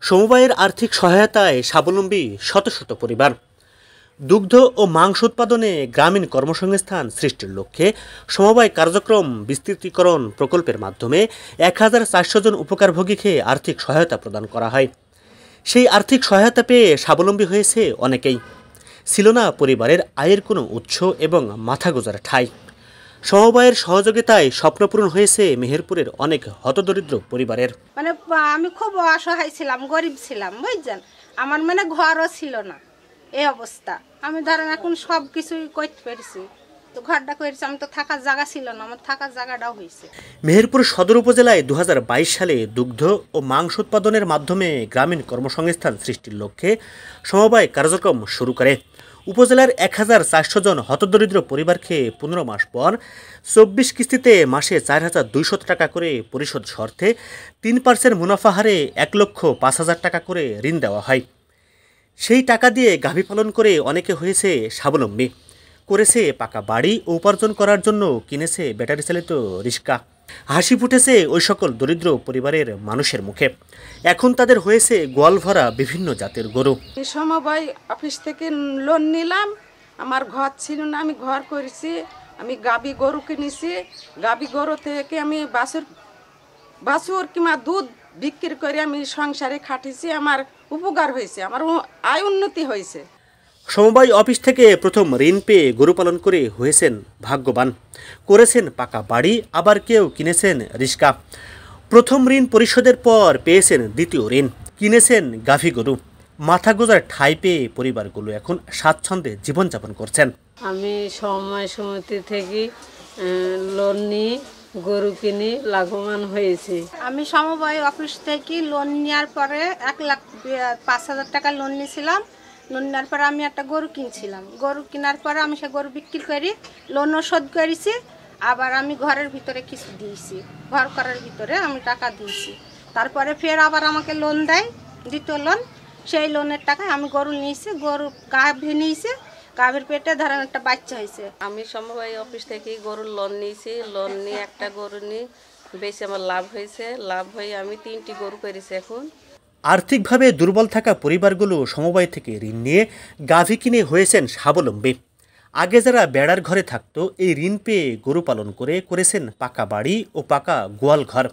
সমবায়ের আর্থিক সহায়তায় স্বাবলম্বী শত শত পরিবার। দুগ্ধ ও মাংস উৎপাদনে গ্রামীণ কর্মসংস্থান সৃষ্টির লক্ষ্যে সমবায় কার্যক্রম বিস্তৃতিকরণ প্রকল্পের মাধ্যমে ১,৪০০ জন উপকারভোগীকে আর্থিক সহায়তা প্রদান করা হয়। সেই আর্থিক সহায়তা পেয়ে স্বাবলম্বী হয়েছে অনেকেই। ছিল না পরিবারের আয়ের কোনো উৎস এবং মাথা গোঁজার ঠাঁই। সমবায়ের সহযোগিতায় স্বপ্নপূরণ হয়েছে মেহেরপুরের অনেক হতদরিদ্র পরিবারের। আমি খুব অসহায় ছিলাম, গরিব ছিলাম, বুঝছেন। আমার ঘরও ছিল না, এই অবস্থা। আমি ধরেন এখন সব কিছুই করতে পেরেছি, তো ঘরটা করেছি। আমি তো থাকার জায়গা ছিল না, আমার থাকার জায়গাটাও হয়েছে। মেহেরপুর সদর উপজেলায় ২০২২ সালে দুগ্ধ ও মাংস উৎপাদনের মাধ্যমে গ্রামীণ কর্মসংস্থান সৃষ্টির লক্ষ্যে সমবায় কার্যক্রম শুরু করে। উপজেলার ১,৪০০ জন হতদরিদ্র পরিবারকে ১৫ মাস পর ২৪ কিস্তিতে মাসে ৪,২০০ টাকা করে পরিশোধ শর্তে ৩% মুনাফা হারে ১,৫০,০০০ টাকা করে ঋণ দেওয়া হয়। সেই টাকা দিয়ে গাভী পালন করে অনেকে হয়েছে স্বাবলম্বী, করেছে পাকা বাড়ি ও উপার্জন করার জন্য কিনেছে ব্যাটারি চালিত রিক্সা। হাসি ফুটেছে ওই সকল দরিদ্র পরিবারের মানুষের মুখে। এখন তাদের হয়েছে গোয়াল ভরা বিভিন্ন জাতের গরু। সমবায় অফিস থেকে লোন নিলাম, আমার ঘর ছিল না, আমি ঘর করেছি। আমি গাভী গরু কিনেছি, গাভী গরু থেকে আমি বাছুর কিংবা দুধ বিক্রি করে আমি সংসারে খাটিয়েছি। আমার উপকার হয়েছে, আমার আয় উন্নতি হয়েছে। সমবায় অফিস থেকে প্রথম ঋণ পেয়ে গরু পালন করে হয়েছেন ভাগ্যবান, করেছেন পাকা বাড়ি, আবার কেউ কিনেছেন রিক্সা। প্রথম ঋণ পরিশোধের পর পেয়েছেন দ্বিতীয় ঋণ, কিনেছেন গাভী গরু। মাথা গোঁজার ঠাঁই পেয়ে পরিবারগুলো এখন স্বাচ্ছন্দ্যে জীবনযাপন করছেন। আমি সমবায় সমিতি থেকে লোন নিয়ে গরু কিনে লাভবান হয়েছে। আমি সমবায় অফিস থেকে লোন নেওয়ার পরে ১,৫০,০০০ টাকা লোন নিয়েছিলাম। লোন নেওয়ার পরে আমি একটা গরু কিনছিলাম। গরু কেনার পরে আমি সে গরু বিক্রি করি, লোনও শোধ করেছি। আবার আমি ঘরের ভিতরে কিছু দিয়েছি, ঘর করার ভিতরে আমি টাকা দিয়েছি। তারপরে ফের আবার আমাকে লোন দেয়, দ্বিতীয় লোন। সেই লোনের টাকায় আমি গরু নিয়েছি, গরু গাভী নিয়েছি। গাভীর পেটে ধরেন একটা বাচ্চা হয়েছে। আমি সমবায় অফিস থেকে গরুর লোন নিয়েছি। লোন নিয়ে একটা গরু নিয়ে বেশি আমার লাভ হয়েছে। লাভ হয়ে আমি 3টি গরু করেছি। এখন আর্থিকভাবে দুর্বল থাকা পরিবারগুলো সমবায় থেকে ঋণ নিয়ে গাভী কিনে হয়েছেন স্বাবলম্বী। আগে যারা বেড়ার ঘরে থাকতো, এই ঋণ পেয়ে গরু পালন করে করেছেন পাকা বাড়ি ও পাকা গোয়াল ঘর।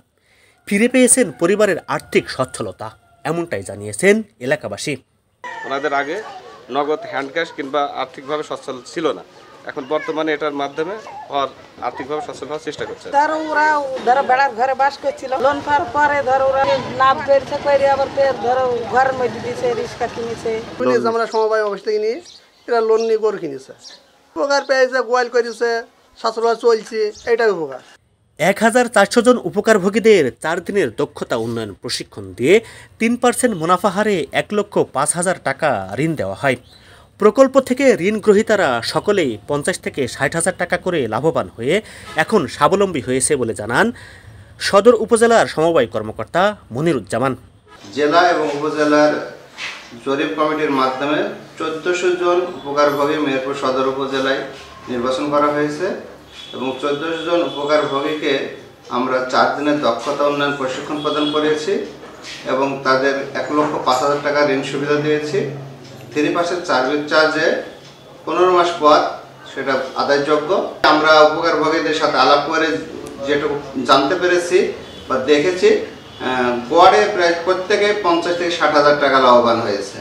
ফিরে পেয়েছেন পরিবারের আর্থিক সচ্ছলতা, এমনটাই জানিয়েছেন এলাকাবাসী। ওনাদের আগে নগদ হ্যান্ড ক্যাশ কিংবা আর্থিকভাবে সচ্ছল ছিল না, এখন বর্তমানে এটার মাধ্যমে আর্থিকভাবে সচ্ছল হওয়ার চেষ্টা করছে। ওরা বেড়ার ঘরে বাস করছিল, লোন পাওয়ার পরে ওরা লাভ করেছে, করে আবার ঘরের মধ্যে দিয়েছে, রিক্সা কিনেছে। আমরা সমবায় অফিস থেকে নিয়ে এরা লোন নিয়ে গরু কিনেছে, উপকার পেয়েছে, গোয়াল করেছে, শাশুড়া চলছে, এটাই উপকার। ১,৪০০ জন উপকারভোগীদের 4 দিনের দক্ষতা উন্নয়ন প্রশিক্ষণ দিয়ে 3% মুনাফা হারে ১,৫০,০০০ টাকা ঋণ দেওয়া হয়। প্রকল্প থেকে ঋণ গ্রহীতারা সকলেই ৫০ থেকে ৬০,০০০ টাকা করে লাভবান হয়ে এখন স্বাবলম্বী হয়েছে বলে জানান সদর উপজেলার সমবায় কর্মকর্তা মনিরুজ্জামান। জেলা এবং উপজেলার জরিপ কমিটির মাধ্যমে ১৪০০ জন উপকারভোগী মেহেরপুর সদর উপজেলায় নির্বাচন করা হয়েছে এবং ১৪০০ জন উপকারভোগীকে আমরা 4 দিনের দক্ষতা উন্নয়ন প্রশিক্ষণ প্রদান করেছি এবং তাদের ১,৫০,০০০ টাকা ঋণ সুবিধা দিয়েছি। 3% সার্ভিস চার্জে 15 মাস পর সেটা আদায়যোগ্য। আমরা উপকারভোগীদের সাথে আলাপ করে যেটুকু জানতে পেরেছি বা দেখেছি, গড়ে প্রায় প্রত্যেকে ৫০ থেকে ৬০,০০০ টাকা লাভবান হয়েছে।